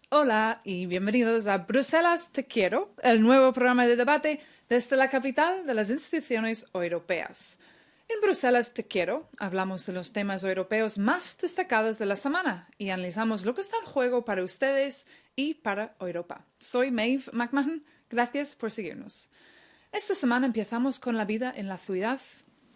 Hola y bienvenidos a Bruselas Te Quiero, el nuevo programa de debate desde la capital de las instituciones europeas. En Bruselas Te Quiero hablamos de los temas europeos más destacados de la semana y analizamos lo que está en juego para ustedes y para Europa. Soy Maeve McMahon, gracias por seguirnos. Esta semana empezamos con la vida en la ciudad.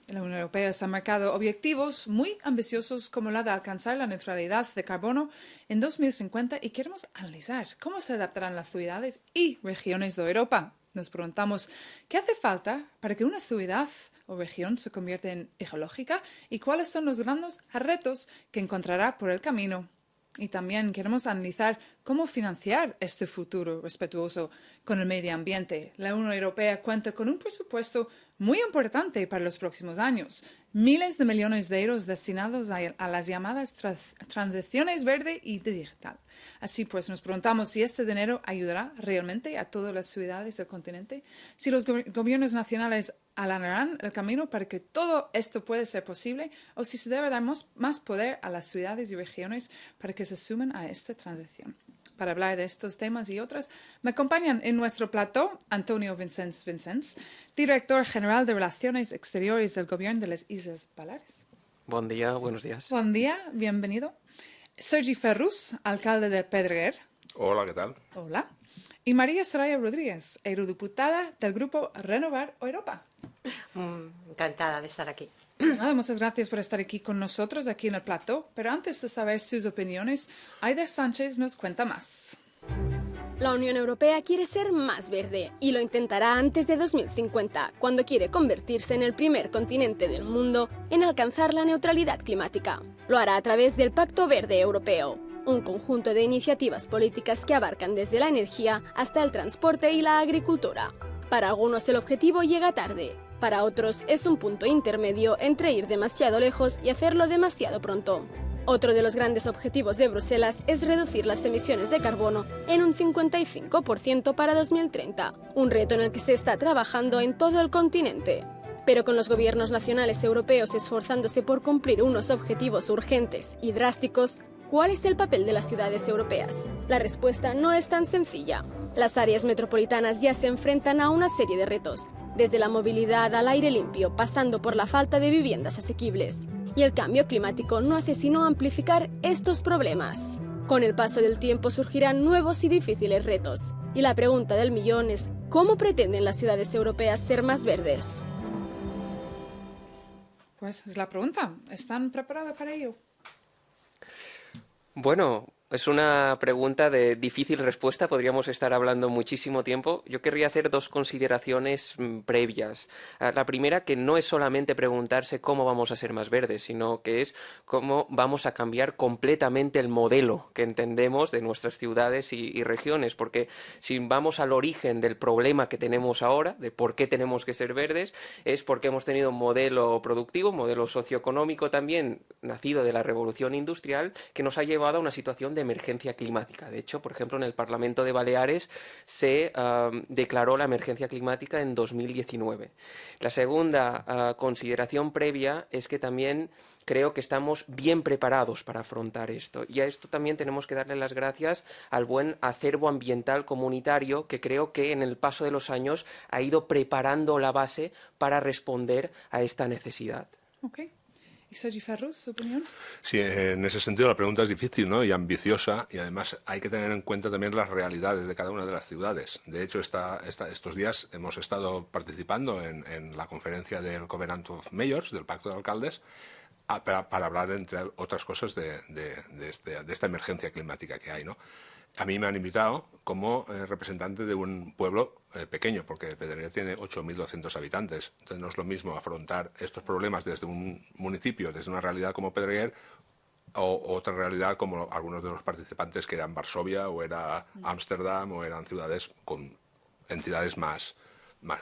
La Unión Europea se ha marcado objetivos muy ambiciosos como la de alcanzar la neutralidad de carbono en 2050 y queremos analizar cómo se adaptarán las ciudades y regiones de Europa. Nos preguntamos qué hace falta para que una ciudad o región se convierta en ecológica y cuáles son los grandes retos que encontrará por el camino. Y también queremos analizar cómo financiar este futuro respetuoso con el medio ambiente. La Unión Europea cuenta con un presupuesto muy importante para los próximos años. Miles de millones de euros destinados a las llamadas transiciones verde y digital. Así pues, nos preguntamos si este dinero ayudará realmente a todas las ciudades del continente, si los gobiernos nacionales allanarán el camino para que todo esto pueda ser posible o si se debe dar más poder a las ciudades y regiones para que se sumen a esta transición. Para hablar de estos temas y otros, me acompañan en nuestro plató Antonio Vicens, director general de Relaciones Exteriores del Gobierno de las Islas Baleares. Buen día, buenos días. Buen día, bienvenido. Sergi Ferrus, alcalde de Pedreguer. Hola, ¿qué tal? Hola. Y María Soraya Rodríguez, eurodiputada del Grupo Renovar Europa. Encantada de estar aquí. Muchas gracias por estar aquí con nosotros, aquí en el plató. Pero antes de saber sus opiniones, Aida Sánchez nos cuenta más. La Unión Europea quiere ser más verde y lo intentará antes de 2050, cuando quiere convertirse en el primer continente del mundo en alcanzar la neutralidad climática. Lo hará a través del Pacto Verde Europeo, un conjunto de iniciativas políticas que abarcan desde la energía hasta el transporte y la agricultura. Para algunos el objetivo llega tarde, para otros es un punto intermedio entre ir demasiado lejos y hacerlo demasiado pronto. Otro de los grandes objetivos de Bruselas es reducir las emisiones de carbono en un 55% para 2030, un reto en el que se está trabajando en todo el continente. Pero con los gobiernos nacionales europeos esforzándose por cumplir unos objetivos urgentes y drásticos, ¿cuál es el papel de las ciudades europeas? La respuesta no es tan sencilla. Las áreas metropolitanas ya se enfrentan a una serie de retos, desde la movilidad al aire limpio, pasando por la falta de viviendas asequibles. Y el cambio climático no hace sino amplificar estos problemas. Con el paso del tiempo surgirán nuevos y difíciles retos. Y la pregunta del millón es, ¿cómo pretenden las ciudades europeas ser más verdes? Pues es la pregunta. ¿Están preparados para ello? Bueno, es una pregunta de difícil respuesta, podríamos estar hablando muchísimo tiempo. Yo querría hacer dos consideraciones previas. La primera, que no es solamente preguntarse cómo vamos a ser más verdes, sino que es cómo vamos a cambiar completamente el modelo que entendemos de nuestras ciudades y regiones, porque si vamos al origen del problema que tenemos ahora, de por qué tenemos que ser verdes, es porque hemos tenido un modelo productivo, un modelo socioeconómico también, nacido de la revolución industrial, que nos ha llevado a una situación de emergencia climática. De hecho, por ejemplo, en el Parlamento de Baleares se declaró la emergencia climática en 2019. La segunda consideración previa es que también creo que estamos bien preparados para afrontar esto. Y a esto también tenemos que darle las gracias al buen acervo ambiental comunitario que creo que en el paso de los años ha ido preparando la base para responder a esta necesidad. Okay. ¿Y Sergi Ferrus, su opinión? Sí, en ese sentido la pregunta es difícil, ¿no? Y ambiciosa, y además hay que tener en cuenta también las realidades de cada una de las ciudades. De hecho, estos días hemos estado participando en la conferencia del Covenant of Mayors, del Pacto de Alcaldes, para hablar, entre otras cosas, de esta emergencia climática que hay, ¿no? A mí me han invitado como representante de un pueblo pequeño, porque Pedreguer tiene 8.200 habitantes. Entonces no es lo mismo afrontar estos problemas desde un municipio, desde una realidad como Pedreguer, o otra realidad como algunos de los participantes que eran Varsovia o era Ámsterdam o eran ciudades con entidades más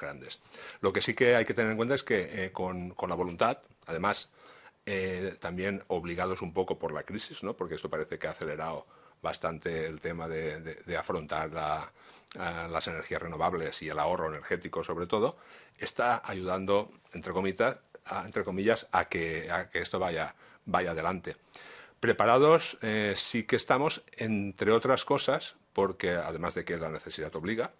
grandes. Lo que sí que hay que tener en cuenta es que con la voluntad, además también obligados un poco por la crisis, ¿no? Porque esto parece que ha acelerado bastante el tema de afrontar las energías renovables y el ahorro energético sobre todo, está ayudando, entre comillas, a que esto vaya adelante. Preparados sí que estamos, entre otras cosas, porque además de que la necesidad obliga,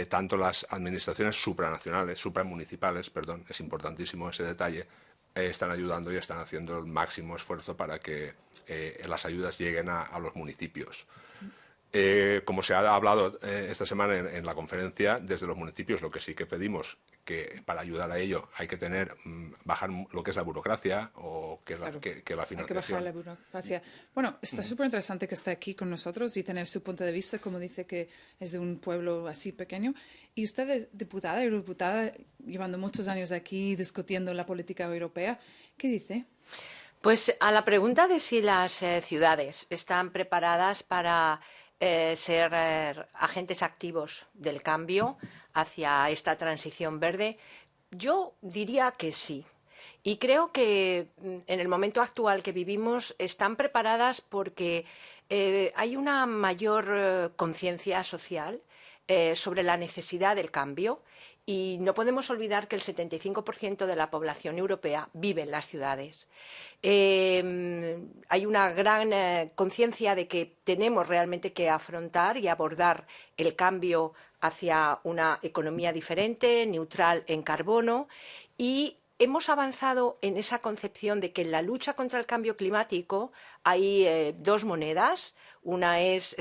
tanto las administraciones supramunicipales, es importantísimo ese detalle, están ayudando y están haciendo el máximo esfuerzo para que las ayudas lleguen a los municipios. Como se ha hablado esta semana en la conferencia, desde los municipios lo que sí que pedimos, que para ayudar a ello hay que bajar lo que es la burocracia o que la financiación. Hay que bajar la burocracia. Bueno, está súper interesante que esté aquí con nosotros y tener su punto de vista, como dice que es de un pueblo así pequeño. Y usted es diputada, eurodiputada, llevando muchos años aquí discutiendo la política europea. ¿Qué dice? Pues a la pregunta de si las ciudades están preparadas para ser agentes activos del cambio hacia esta transición verde, yo diría que sí. Y creo que en el momento actual que vivimos están preparadas porque hay una mayor conciencia social sobre la necesidad del cambio. Y no podemos olvidar que el 75% de la población europea vive en las ciudades. Hay una gran conciencia de que tenemos realmente que afrontar y abordar el cambio hacia una economía diferente, neutral en carbono, y hemos avanzado en esa concepción de que en la lucha contra el cambio climático hay dos monedas. Una es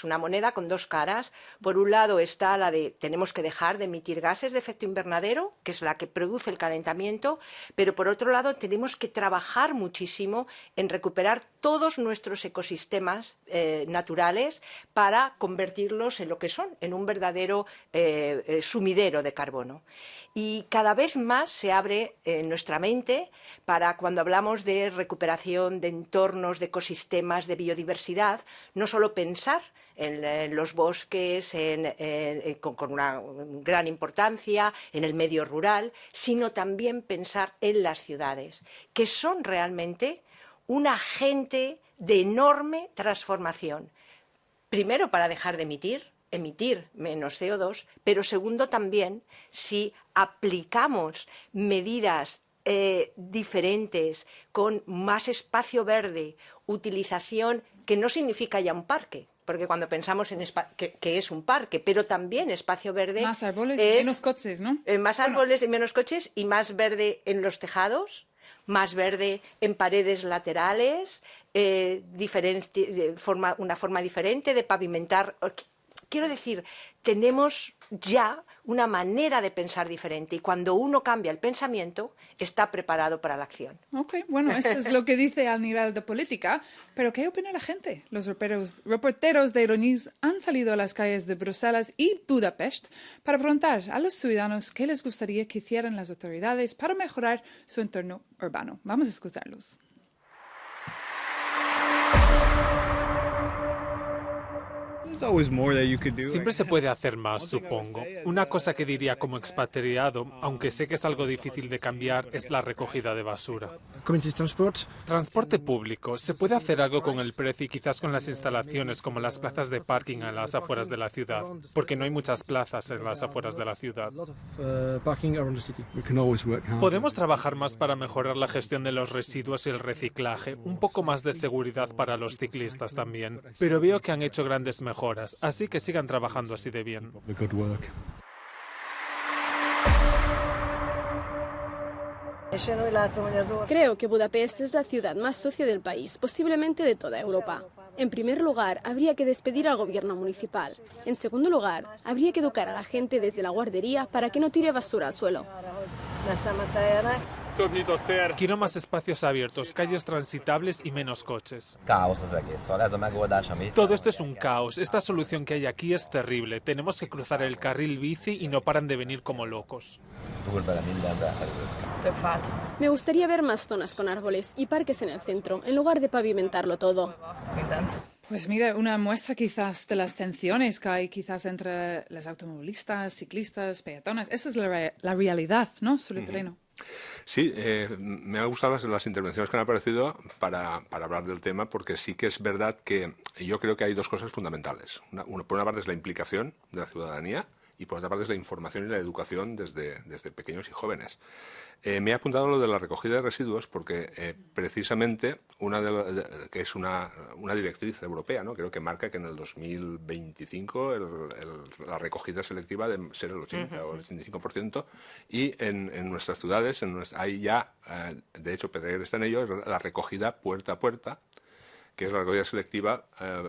una moneda con dos caras. Por un lado está la de tenemos que dejar de emitir gases de efecto invernadero, que es la que produce el calentamiento, pero por otro lado tenemos que trabajar muchísimo en recuperar todos nuestros ecosistemas naturales para convertirlos en lo que son, en un verdadero sumidero de carbono. Y cada vez más se abre nuestra mente para cuando hablamos de recuperación de entornos, de ecosistemas, de biodiversidad, no solo pensar en los bosques con una gran importancia, en el medio rural, sino también pensar en las ciudades, que son realmente un agente de enorme transformación. Primero, para dejar de emitir menos CO2, pero segundo también, si aplicamos medidas diferentes, con más espacio verde, utilización, que no significa ya un parque, porque cuando pensamos en que es un parque, pero también espacio verde... Más árboles y menos coches, ¿no? Más árboles y menos coches, y más verde en los tejados, más verde en paredes laterales, una forma diferente de pavimentar. Quiero decir, tenemos ya una manera de pensar diferente y cuando uno cambia el pensamiento, está preparado para la acción. Ok, bueno, eso es lo que dice al nivel de política, pero ¿qué opina la gente? Los reporteros de Euronews han salido a las calles de Bruselas y Budapest para preguntar a los ciudadanos qué les gustaría que hicieran las autoridades para mejorar su entorno urbano. Vamos a escucharlos. Siempre se puede hacer más, supongo. Una cosa que diría como expatriado, aunque sé que es algo difícil de cambiar, es la recogida de basura. Transporte público. Se puede hacer algo con el precio y quizás con las instalaciones como las plazas de parking a las afueras de la ciudad, porque no hay muchas plazas en las afueras de la ciudad. Podemos trabajar más para mejorar la gestión de los residuos y el reciclaje, un poco más de seguridad para los ciclistas también, pero veo que han hecho grandes mejoras, así que sigan trabajando así de bien. Creo que Budapest es la ciudad más sucia del país, posiblemente de toda Europa. En primer lugar, habría que despedir al gobierno municipal. En segundo lugar, habría que educar a la gente desde la guardería para que no tire basura al suelo. Quiero más espacios abiertos, calles transitables y menos coches. Todo esto es un caos. Esta solución que hay aquí es terrible. Tenemos que cruzar el carril bici y no paran de venir como locos. Me gustaría ver más zonas con árboles y parques en el centro, en lugar de pavimentarlo todo. Pues mira, una muestra quizás de las tensiones que hay quizás entre los automovilistas, ciclistas, peatones. Esa es la realidad, ¿no? Sobre el terreno. Sí, me han gustado las intervenciones que han aparecido para hablar del tema, porque sí que es verdad que yo creo que hay dos cosas fundamentales. Por una parte es la implicación de la ciudadanía y por otra parte es la información y la educación desde pequeños y jóvenes. Me he apuntado lo de la recogida de residuos porque precisamente que es una directriz europea, ¿no? Creo que marca que en el 2025 la recogida selectiva debe ser el 80 o el 85%, y en nuestras ciudades hay ya, de hecho Pedreguer está en ello, la recogida puerta a puerta, que es la recogida selectiva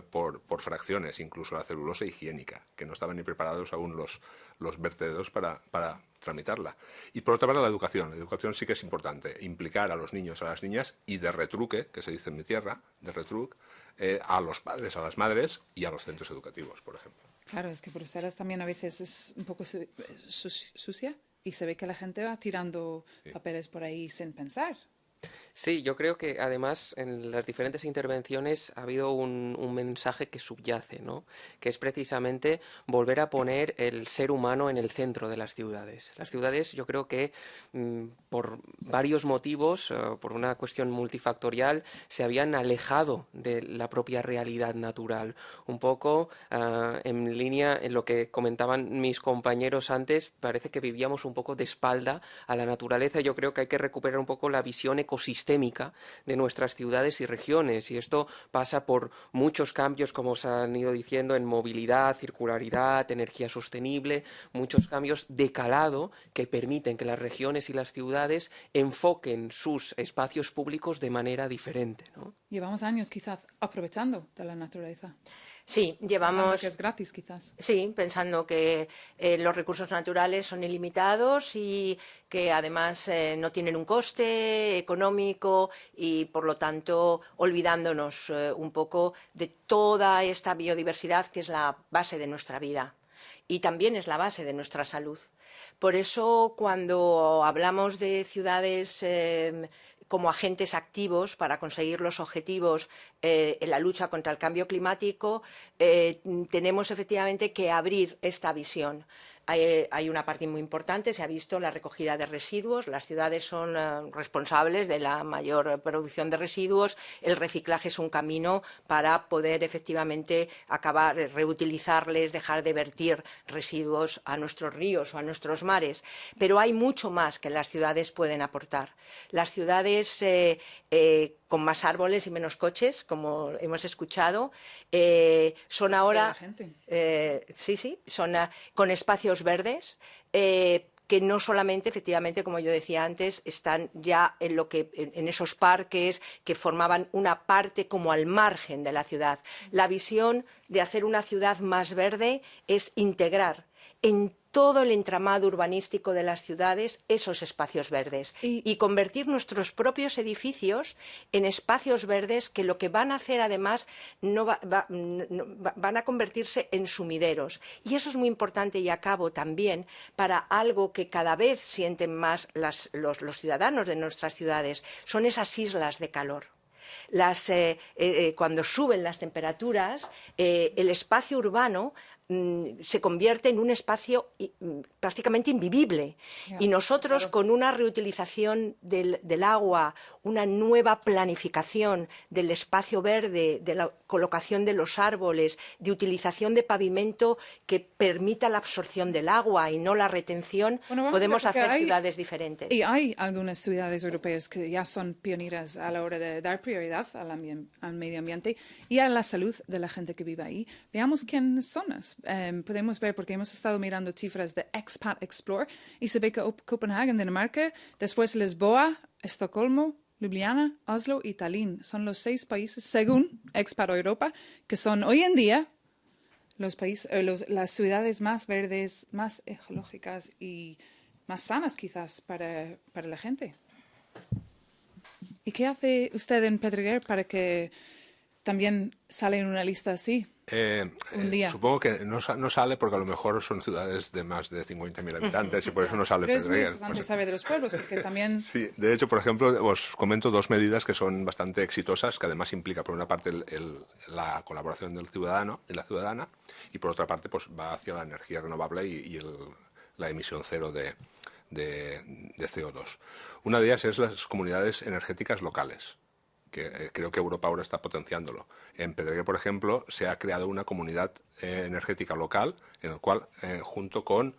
por fracciones, incluso la celulosa higiénica, que no estaban ni preparados aún los vertederos para tramitarla. Y por otra parte la educación. La educación sí que es importante, implicar a los niños, a las niñas, y de retruque, que se dice en mi tierra, de retruque, a los padres, a las madres y a los centros educativos, por ejemplo. Claro, es que Bruselas también a veces es un poco sucia y se ve que la gente va tirando papeles por ahí sin pensar. Sí, yo creo que además en las diferentes intervenciones ha habido un mensaje que subyace, ¿no? Que es precisamente volver a poner el ser humano en el centro de las ciudades. Las ciudades, yo creo que por varios motivos, por una cuestión multifactorial, se habían alejado de la propia realidad natural. Un poco en línea en lo que comentaban mis compañeros antes, parece que vivíamos un poco de espalda a la naturaleza. Yo creo que hay que recuperar un poco la visión ecosistémica de nuestras ciudades y regiones, y esto pasa por muchos cambios, como os han ido diciendo, en movilidad, circularidad, energía sostenible, muchos cambios de calado que permiten que las regiones y las ciudades enfoquen sus espacios públicos de manera diferente, ¿no? Llevamos años quizás aprovechando de la naturaleza. Sí, llevamos... Pensando que es gratis, quizás. Sí, pensando que los recursos naturales son ilimitados y que además no tienen un coste económico y, por lo tanto, olvidándonos un poco de toda esta biodiversidad que es la base de nuestra vida y también es la base de nuestra salud. Por eso, cuando hablamos de ciudades como agentes activos para conseguir los objetivos en la lucha contra el cambio climático, tenemos efectivamente que abrir esta visión. Hay una parte muy importante, se ha visto, la recogida de residuos. Las ciudades son responsables de la mayor producción de residuos. El reciclaje es un camino para poder efectivamente acabar, reutilizarles, dejar de vertir residuos a nuestros ríos o a nuestros mares. Pero hay mucho más que las ciudades pueden aportar. Las ciudades con más árboles y menos coches, como hemos escuchado, son ahora son con espacios verdes que no solamente, efectivamente, como yo decía antes, están ya en esos parques que formaban una parte como al margen de la ciudad. La visión de hacer una ciudad más verde es integrar en todo el entramado urbanístico de las ciudades esos espacios verdes y convertir nuestros propios edificios en espacios verdes que lo que van a hacer además van a convertirse en sumideros. Y eso es muy importante, y acabo también, para algo que cada vez sienten más los ciudadanos de nuestras ciudades, son esas islas de calor. Cuando suben las temperaturas, el espacio urbano se convierte en un espacio prácticamente invivible. Y nosotros, con una reutilización del agua, una nueva planificación del espacio verde, de la colocación de los árboles, de utilización de pavimento que permita la absorción del agua y no la retención, podemos hacer ciudades diferentes. Y hay algunas ciudades europeas que ya son pioneras a la hora de dar prioridad al medio ambiente y a la salud de la gente que vive ahí. Veamos quiénes son. Podemos ver, porque hemos estado mirando cifras de Expat Explore, y se ve que Copenhague, Dinamarca, después Lisboa, Estocolmo, Ljubljana, Oslo y Tallinn son los 6 países, según Expat Europa, que son hoy en día las ciudades más verdes, más ecológicas y más sanas quizás para la gente. ¿Y qué hace usted en Pedreguer para que también sale en una lista así? Un día. Supongo que no sale porque a lo mejor son ciudades de más de 50.000 habitantes y por eso no sale Pedreguer. Pero es muy Pedreguer. importante saber de los pueblos, porque también... Sí, de hecho, por ejemplo, os comento 2 medidas que son bastante exitosas, que además implica, por una parte, la colaboración del ciudadano y la ciudadana, y por otra parte, pues va hacia la energía renovable y la emisión cero de CO2. Una de ellas es las comunidades energéticas locales, que creo que Europa ahora está potenciándolo. En Pedreguer, por ejemplo, se ha creado una comunidad energética local en la cual, junto con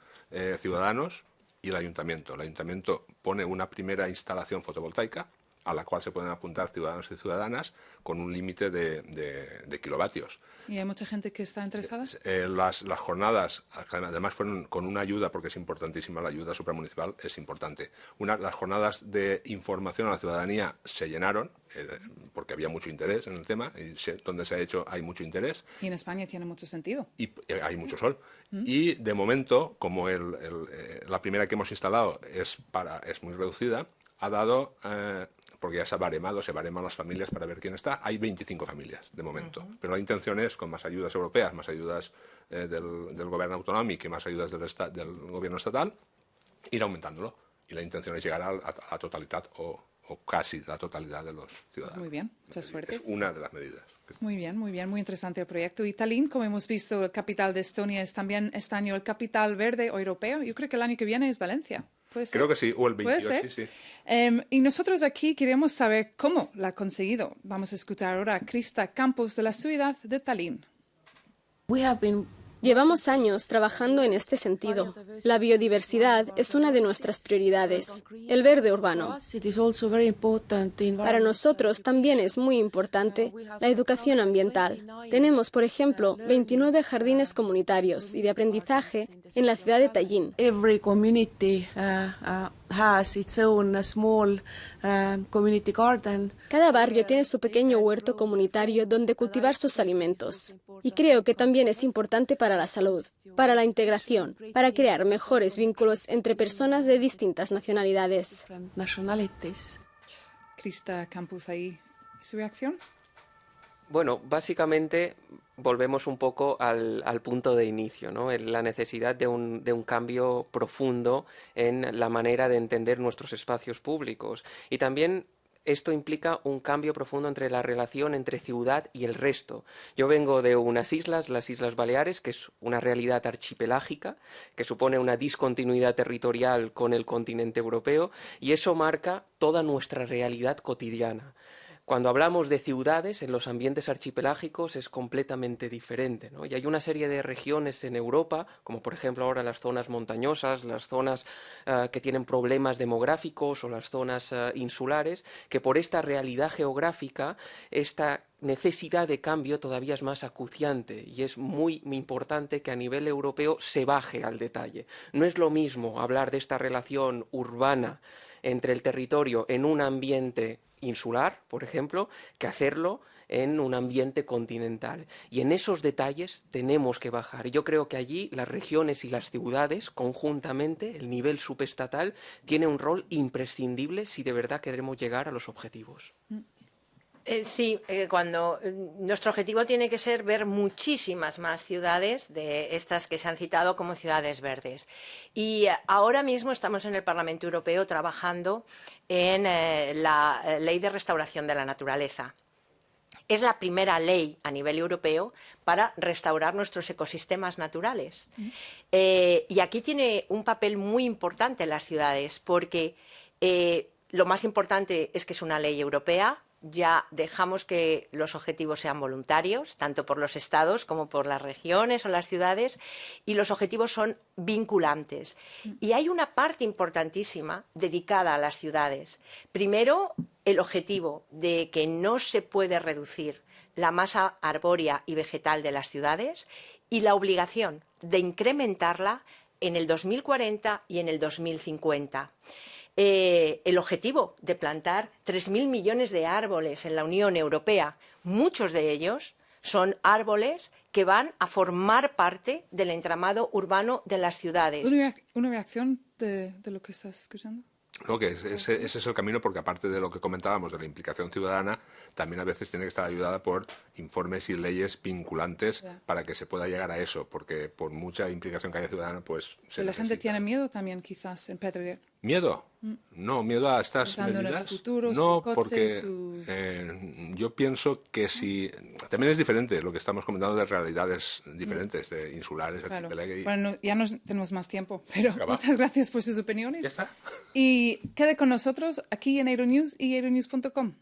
ciudadanos y el ayuntamiento pone una primera instalación fotovoltaica a la cual se pueden apuntar ciudadanos y ciudadanas con un límite de kilovatios. ¿Y hay mucha gente que está interesada? Las jornadas, además, fueron con una ayuda, porque es importantísima, la ayuda supramunicipal es importante. Las jornadas de información a la ciudadanía se llenaron, porque había mucho interés en el tema, y donde se ha hecho hay mucho interés. Y en España tiene mucho sentido. Y hay mucho sol. Y de momento, como la primera que hemos instalado es muy reducida, ha dado... porque ya se bareman las familias para ver quién está. Hay 25 familias de momento, pero la intención es, con más ayudas europeas, más ayudas del gobierno autonómico y más ayudas del gobierno estatal, ir aumentándolo. Y la intención es llegar a la totalidad o casi la totalidad de los ciudadanos. Muy bien, mucha suerte. Es una de las medidas. Muy bien, muy interesante el proyecto. Y Tallinn, como hemos visto, el capital de Estonia, es también este año el capital verde europeo. Yo creo que el año que viene es Valencia. Creo que sí, o el 22, sí. Y nosotros aquí queremos saber cómo la ha conseguido. Vamos a escuchar ahora a Krista Campos de la ciudad de Tallinn. Llevamos años trabajando en este sentido. La biodiversidad es una de nuestras prioridades. El verde urbano. Para nosotros también es muy importante la educación ambiental. Tenemos, por ejemplo, 29 jardines comunitarios y de aprendizaje en la ciudad de Tallinn. Cada barrio tiene su pequeño huerto comunitario donde cultivar sus alimentos. Y creo que también es importante para la salud, para la integración, para crear mejores vínculos entre personas de distintas nacionalidades. Krista Campos, ahí, ¿su reacción? Bueno, básicamente volvemos un poco al punto de inicio, ¿no? La necesidad de un cambio profundo en la manera de entender nuestros espacios públicos. Y también esto implica un cambio profundo entre la relación entre ciudad y el resto. Yo vengo de unas islas, las Islas Baleares, que es una realidad archipelágica, que supone una discontinuidad territorial con el continente europeo, y eso marca toda nuestra realidad cotidiana. Cuando hablamos de ciudades, en los ambientes archipelágicos es completamente diferente, ¿no? Y hay una serie de regiones en Europa, como por ejemplo ahora las zonas montañosas, las zonas que tienen problemas demográficos o las zonas insulares, que por esta realidad geográfica, esta necesidad de cambio todavía es más acuciante y es muy importante que a nivel europeo se baje al detalle. No es lo mismo hablar de esta relación urbana entre el territorio en un ambiente insular, por ejemplo, que hacerlo en un ambiente continental. Y en esos detalles tenemos que bajar. Y yo creo que allí las regiones y las ciudades, conjuntamente, el nivel subestatal, tiene un rol imprescindible si de verdad queremos llegar a los objetivos. Sí, cuando nuestro objetivo tiene que ser ver muchísimas más ciudades de estas que se han citado como ciudades verdes. Y ahora mismo estamos en el Parlamento Europeo trabajando en la Ley de Restauración de la Naturaleza. Es la primera ley a nivel europeo para restaurar nuestros ecosistemas naturales. Y aquí tiene un papel muy importante las ciudades, porque lo más importante es que es una ley europea. Ya dejamos que los objetivos sean voluntarios, tanto por los estados como por las regiones o las ciudades, y los objetivos son vinculantes. Y hay una parte importantísima dedicada a las ciudades. Primero, el objetivo de que no se puede reducir la masa arbórea y vegetal de las ciudades y la obligación de incrementarla en el 2040 y en el 2050. El objetivo de plantar 3.000 millones de árboles en la Unión Europea, muchos de ellos son árboles que van a formar parte del entramado urbano de las ciudades. ¿Una reacción de lo que estás escuchando? No, que ese es el camino, porque aparte de lo que comentábamos de la implicación ciudadana, también a veces tiene que estar ayudada por informes y leyes vinculantes para que se pueda llegar a eso, porque por mucha implicación que haya ciudadana, pues se la gente necesita. tiene miedo también, quizás, en Pedreguer. ¿Miedo? No, miedo a estas Pensando medidas. en el futuro, no, su coche, porque yo pienso que si... También es diferente lo que estamos comentando de realidades diferentes, de insulares, Claro. archipiélago. Bueno, ya no tenemos más tiempo, pero Acaba. muchas gracias por sus opiniones. Ya está. Y quede con nosotros aquí en Euronews y euronews.com.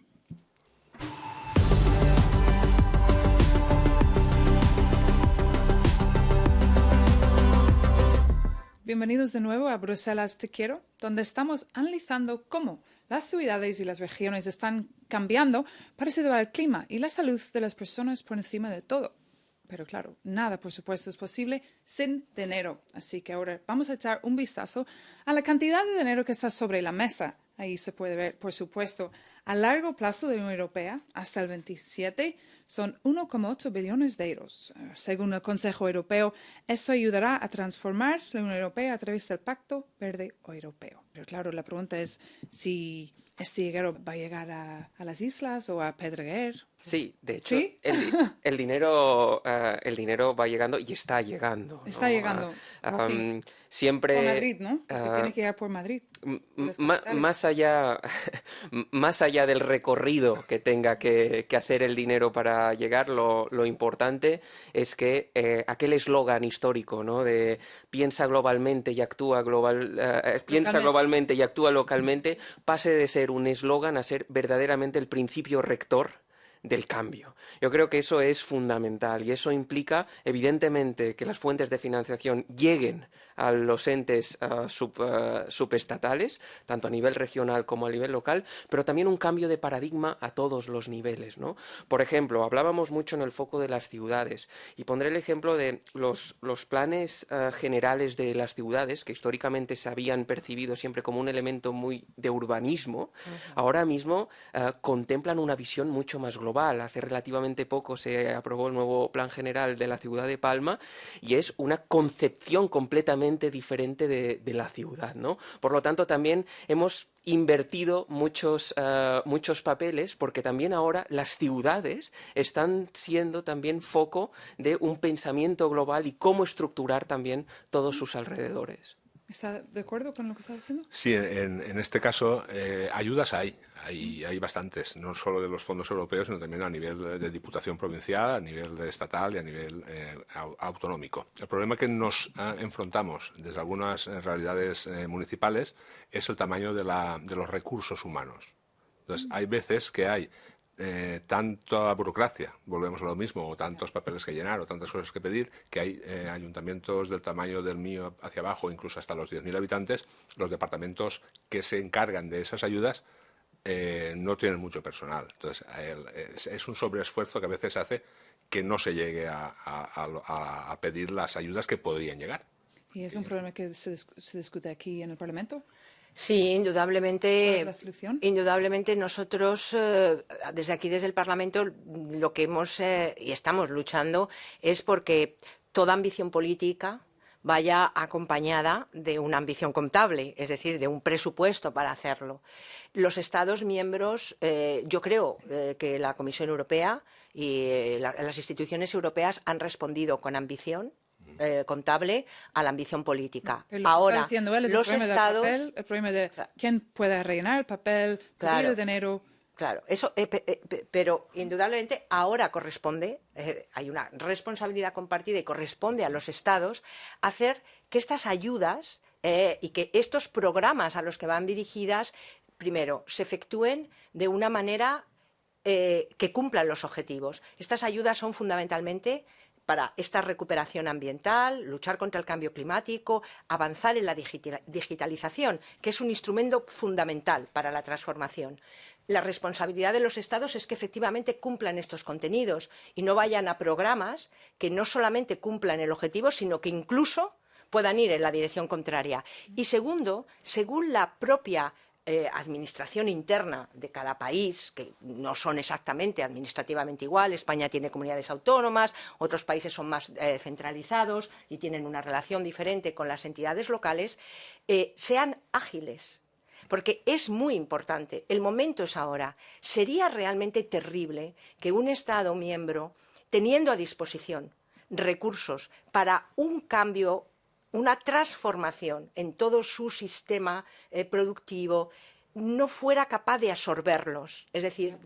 Bienvenidos de nuevo a Bruselas Te Quiero, donde estamos analizando cómo las ciudades y las regiones están cambiando parecido al clima y la salud de las personas por encima de todo. Pero claro, nada, por supuesto, es posible sin dinero. Así que ahora vamos a echar un vistazo a la cantidad de dinero que está sobre la mesa. Ahí se puede ver, por supuesto, a largo plazo de la Unión Europea, hasta el 27, son 1,8 billones de euros. Según el Consejo Europeo, esto ayudará a transformar la Unión Europea a través del Pacto Verde Europeo. Pero claro, la pregunta es si este dinero va a llegar a las islas o a Pedreguer. Sí, de hecho, ¿Sí? el dinero va llegando y está llegando, ¿no? Está llegando, sí. Siempre... Por Madrid, ¿no? Porque tiene que llegar por Madrid. Más allá del recorrido que tenga que hacer el dinero para llegar, lo importante es que aquel eslogan histórico, ¿no? De piensa globalmente y actúa globalmente y actúa localmente, pase de ser un eslogan a ser verdaderamente el principio rector del cambio. Yo creo que eso es fundamental y eso implica, evidentemente, que las fuentes de financiación lleguen a los entes subestatales, tanto a nivel regional como a nivel local, pero también un cambio de paradigma a todos los niveles, ¿no? Por ejemplo, hablábamos mucho en el foco de las ciudades y pondré el ejemplo de los planes generales de las ciudades, que históricamente se habían percibido siempre como un elemento muy de urbanismo, ahora mismo contemplan una visión mucho más global. Hace relativamente poco se aprobó el nuevo Plan General de la ciudad de Palma y es una concepción completamente diferente de la ciudad, ¿no? Por lo tanto, también hemos invertido muchos papeles porque también ahora las ciudades están siendo también foco de un pensamiento global y cómo estructurar también todos sus alrededores. ¿Está de acuerdo con lo que está diciendo? Sí, en este caso ayudas hay bastantes, no solo de los fondos europeos, sino también a nivel de diputación provincial, a nivel estatal y a nivel autonómico. El problema que nos enfrentamos desde algunas realidades municipales es el tamaño de los recursos humanos. Entonces, hay veces que hay tanta burocracia, volvemos a lo mismo, o tantos papeles que llenar, o tantas cosas que pedir, que hay ayuntamientos del tamaño del mío hacia abajo, incluso hasta los 10.000 habitantes, los departamentos que se encargan de esas ayudas no tienen mucho personal. Entonces, es un sobreesfuerzo que a veces hace que no se llegue a pedir las ayudas que podrían llegar. ¿Y es un problema que se discute aquí en el Parlamento? Sí, indudablemente. ¿Cuál es la solución? Indudablemente nosotros, desde aquí, desde el Parlamento, lo que hemos y estamos luchando es porque toda ambición política vaya acompañada de una ambición contable, es decir, de un presupuesto para hacerlo. Los Estados miembros, yo creo que la Comisión Europea y las instituciones europeas han respondido con ambición contable a la ambición política. Pero lo ahora, que está diciendo él es los el problema estados, del papel, el problema de quién puede rellenar el papel, pedir el dinero. Claro, eso, pero indudablemente ahora corresponde, hay una responsabilidad compartida y corresponde a los estados hacer que estas ayudas y que estos programas a los que van dirigidas, primero, se efectúen de una manera que cumplan los objetivos. Estas ayudas son fundamentalmente para esta recuperación ambiental, luchar contra el cambio climático, avanzar en la digitalización, que es un instrumento fundamental para la transformación. La responsabilidad de los Estados es que efectivamente cumplan estos contenidos y no vayan a programas que no solamente cumplan el objetivo, sino que incluso puedan ir en la dirección contraria. Y segundo, según la propia administración interna de cada país, que no son exactamente administrativamente igual. España tiene comunidades autónomas, otros países son más centralizados y tienen una relación diferente con las entidades locales, sean ágiles. Porque es muy importante, el momento es ahora. Sería realmente terrible que un Estado miembro, teniendo a disposición recursos para un cambio una transformación en todo su sistema productivo, no fuera capaz de absorberlos, es decir,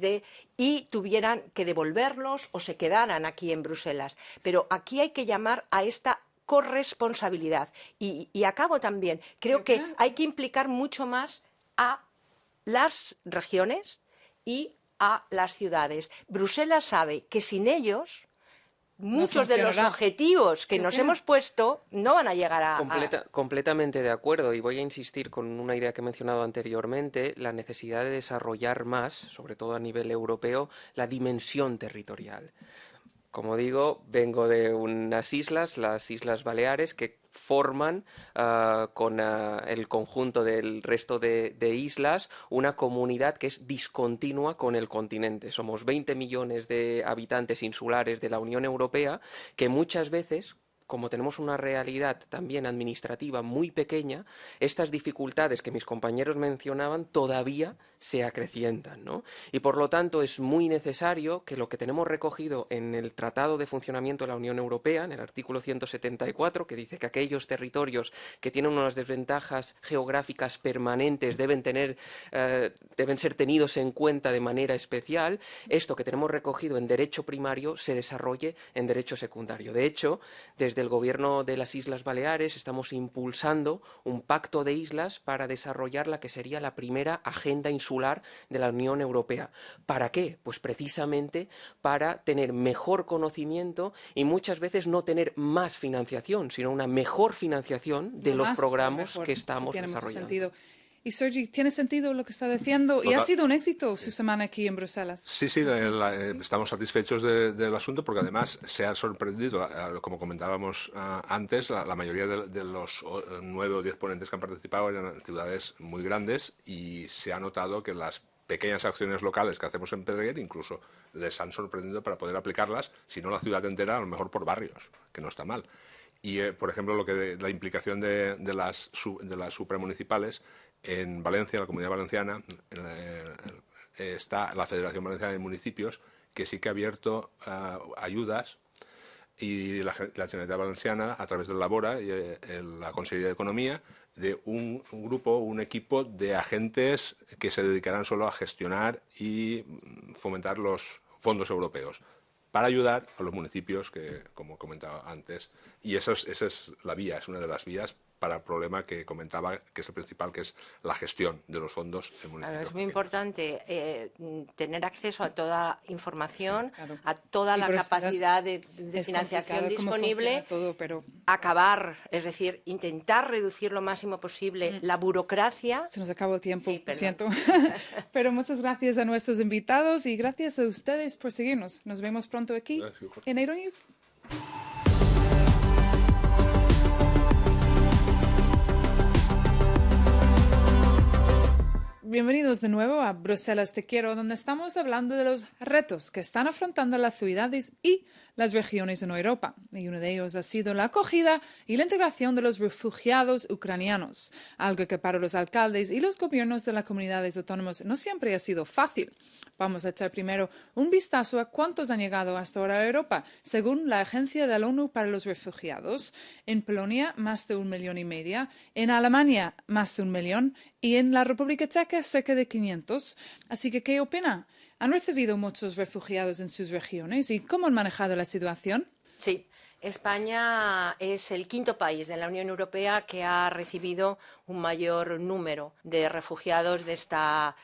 y tuvieran que devolverlos o se quedaran aquí en Bruselas. Pero aquí hay que llamar a esta corresponsabilidad. Y acabo también, creo que hay que implicar mucho más a las regiones y a las ciudades. Bruselas sabe que sin ellos muchos de los objetivos que nos hemos puesto no van a llegar a... Completamente de acuerdo, y voy a insistir con una idea que he mencionado anteriormente, la necesidad de desarrollar más, sobre todo a nivel europeo, la dimensión territorial. Como digo, vengo de unas islas, las Islas Baleares, que forman con el conjunto del resto de islas una comunidad que es discontinua con el continente. Somos 20 millones de habitantes insulares de la Unión Europea que muchas veces, como tenemos una realidad también administrativa muy pequeña, estas dificultades que mis compañeros mencionaban todavía se acrecientan, ¿no? Y por lo tanto es muy necesario que lo que tenemos recogido en el Tratado de Funcionamiento de la Unión Europea, en el artículo 174, que dice que aquellos territorios que tienen unas desventajas geográficas permanentes deben ser tenidos en cuenta de manera especial, esto que tenemos recogido en derecho primario se desarrolle en derecho secundario. De hecho, desde el Gobierno de las Islas Baleares estamos impulsando un pacto de islas para desarrollar la que sería la primera agenda insular de la Unión Europea. ¿Para qué? Pues precisamente para tener mejor conocimiento y muchas veces no tener más financiación, sino una mejor financiación de los programas que estamos desarrollando. Y Sergi, ¿tiene sentido lo que está diciendo? Y ha sido un éxito su semana aquí en Bruselas. Sí, estamos satisfechos del asunto porque además se ha sorprendido, como comentábamos antes, la mayoría de los 9 o 10 ponentes que han participado eran en ciudades muy grandes y se ha notado que las pequeñas acciones locales que hacemos en Pedreguer incluso les han sorprendido para poder aplicarlas, si no la ciudad entera, a lo mejor por barrios, que no está mal. Y, por ejemplo, la implicación de las supramunicipales. En Valencia, la Comunidad Valenciana, está la Federación Valenciana de Municipios, que sí que ha abierto ayudas, y la Generalitat Valenciana, a través del Labora y la Consellería de Economía, de un grupo, un equipo de agentes que se dedicarán solo a gestionar y fomentar los fondos europeos, para ayudar a los municipios, que, como comentaba antes, y esa es la vía, es una de las vías para el problema que comentaba, que es el principal, que es la gestión de los fondos en municipios. Claro, es muy importante tener acceso a toda información, a toda la capacidad de financiación disponible, acabar, es decir, intentar reducir lo máximo posible la burocracia. Se nos acabó el tiempo, lo siento. Pero muchas gracias a nuestros invitados y gracias a ustedes por seguirnos. Nos vemos pronto aquí en Euronews. Bienvenidos de nuevo a Bruselas Te Quiero, donde estamos hablando de los retos que están afrontando las ciudades y las regiones en Europa. Y uno de ellos ha sido la acogida y la integración de los refugiados ucranianos, algo que para los alcaldes y los gobiernos de las comunidades autónomas no siempre ha sido fácil. Vamos a echar primero un vistazo a cuántos han llegado hasta ahora a Europa. Según la Agencia de la ONU para los Refugiados, en Polonia más de 1,5 millones, en Alemania más de 1 millón y en la República Checa cerca de 500. Así que, ¿qué opina? ¿Han recibido muchos refugiados en sus regiones y cómo han manejado la situación? Sí, España es el 5º país de la Unión Europea que ha recibido un mayor número de refugiados de esta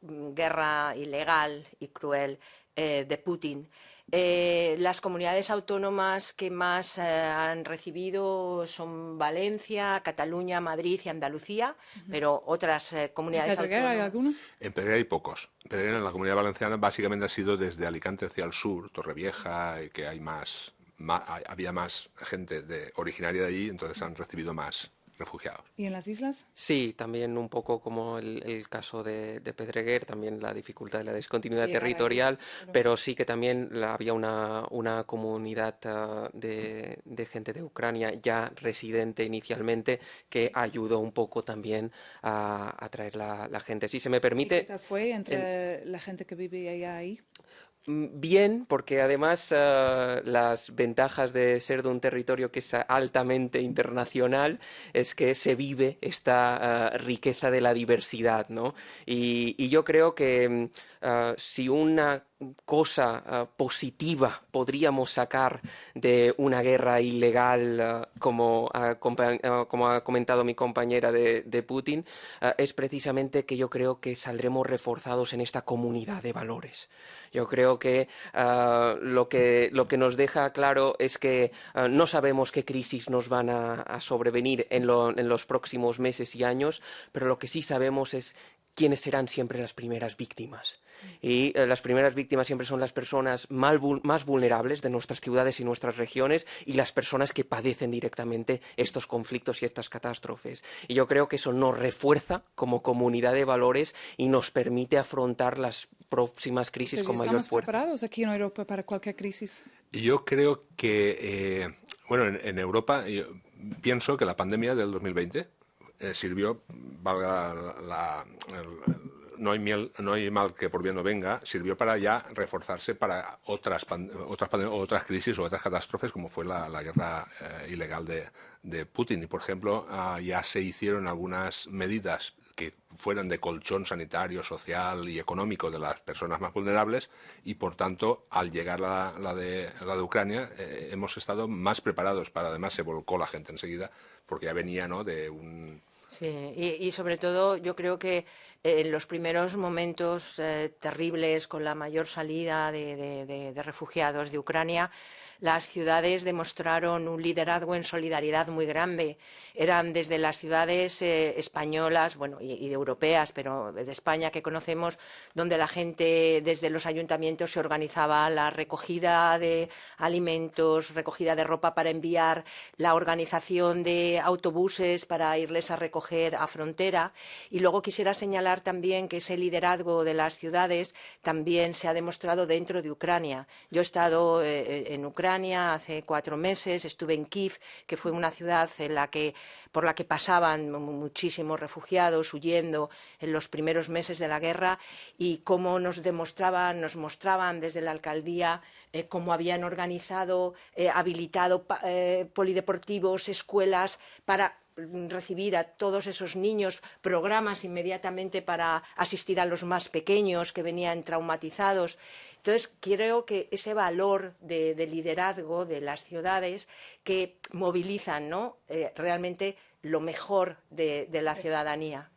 guerra ilegal y cruel de Putin. Las comunidades autónomas que más han recibido son Valencia, Cataluña, Madrid y Andalucía, pero otras comunidades autónomas. ¿Hay algunos? En Pedreguer hay pocos. En Pedreguer, en la Comunidad Valenciana, básicamente ha sido desde Alicante hacia el sur, Torrevieja, que había más gente originaria de allí, entonces han recibido más refugiados. ¿Y en las islas? Sí, también un poco como el caso de Pedreguer, también la dificultad de la discontinuidad territorial, pero sí que también había una comunidad de gente de Ucrania ya residente inicialmente que ayudó un poco también a atraer la gente. Si se me permite... ¿Y qué tal fue entre la gente que vive allá ahí? Bien, porque además las ventajas de ser de un territorio que es altamente internacional es que se vive esta riqueza de la diversidad, ¿no? Y yo creo que si una cosa positiva podríamos sacar de una guerra ilegal, como ha comentado mi compañera de Putin, es precisamente que yo creo que saldremos reforzados en esta comunidad de valores. Yo creo que lo que nos deja claro es que no sabemos qué crisis nos van a sobrevenir en los próximos meses y años, pero lo que sí sabemos es quiénes serán siempre las primeras víctimas. Y las primeras víctimas siempre son las personas más vulnerables de nuestras ciudades y nuestras regiones y las personas que padecen directamente estos conflictos y estas catástrofes. Y yo creo que eso nos refuerza como comunidad de valores y nos permite afrontar las próximas crisis con mayor fuerza. ¿Estamos preparados aquí en Europa para cualquier crisis? Y yo creo que, en Europa, yo pienso que la pandemia del 2020 sirvió, no hay mal que por bien no venga, sirvió para ya reforzarse para otras crisis o otras catástrofes, como fue la guerra ilegal de Putin. Y, por ejemplo, ya se hicieron algunas medidas que fueran de colchón sanitario, social y económico de las personas más vulnerables, y por tanto, al llegar la de Ucrania, hemos estado más preparados además se volcó la gente enseguida, porque ya venía, ¿no?, de un... Sí, y sobre todo yo creo que en los primeros momentos terribles, con la mayor salida de refugiados de Ucrania, las ciudades demostraron un liderazgo en solidaridad muy grande. Eran desde las ciudades españolas, bueno, y europeas, pero de España que conocemos, donde la gente desde los ayuntamientos se organizaba la recogida de alimentos, recogida de ropa para enviar, la organización de autobuses para irles a recoger a frontera. Y luego quisiera señalar también que ese liderazgo de las ciudades también se ha demostrado dentro de Ucrania. Yo he estado en Ucrania hace 4 meses, estuve en Kiev, que fue una ciudad por la que pasaban muchísimos refugiados huyendo en los primeros meses de la guerra, y cómo nos mostraban desde la alcaldía cómo habían organizado, habilitado polideportivos, escuelas para recibir a todos esos niños, programas inmediatamente para asistir a los más pequeños que venían traumatizados. Entonces, creo que ese valor de liderazgo de las ciudades que movilizan, ¿no?, realmente lo mejor de la ciudadanía.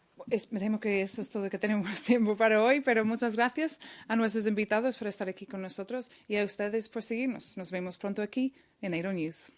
Me temo que esto es todo que tenemos tiempo para hoy, pero muchas gracias a nuestros invitados por estar aquí con nosotros y a ustedes por seguirnos. Nos vemos pronto aquí en Euronews.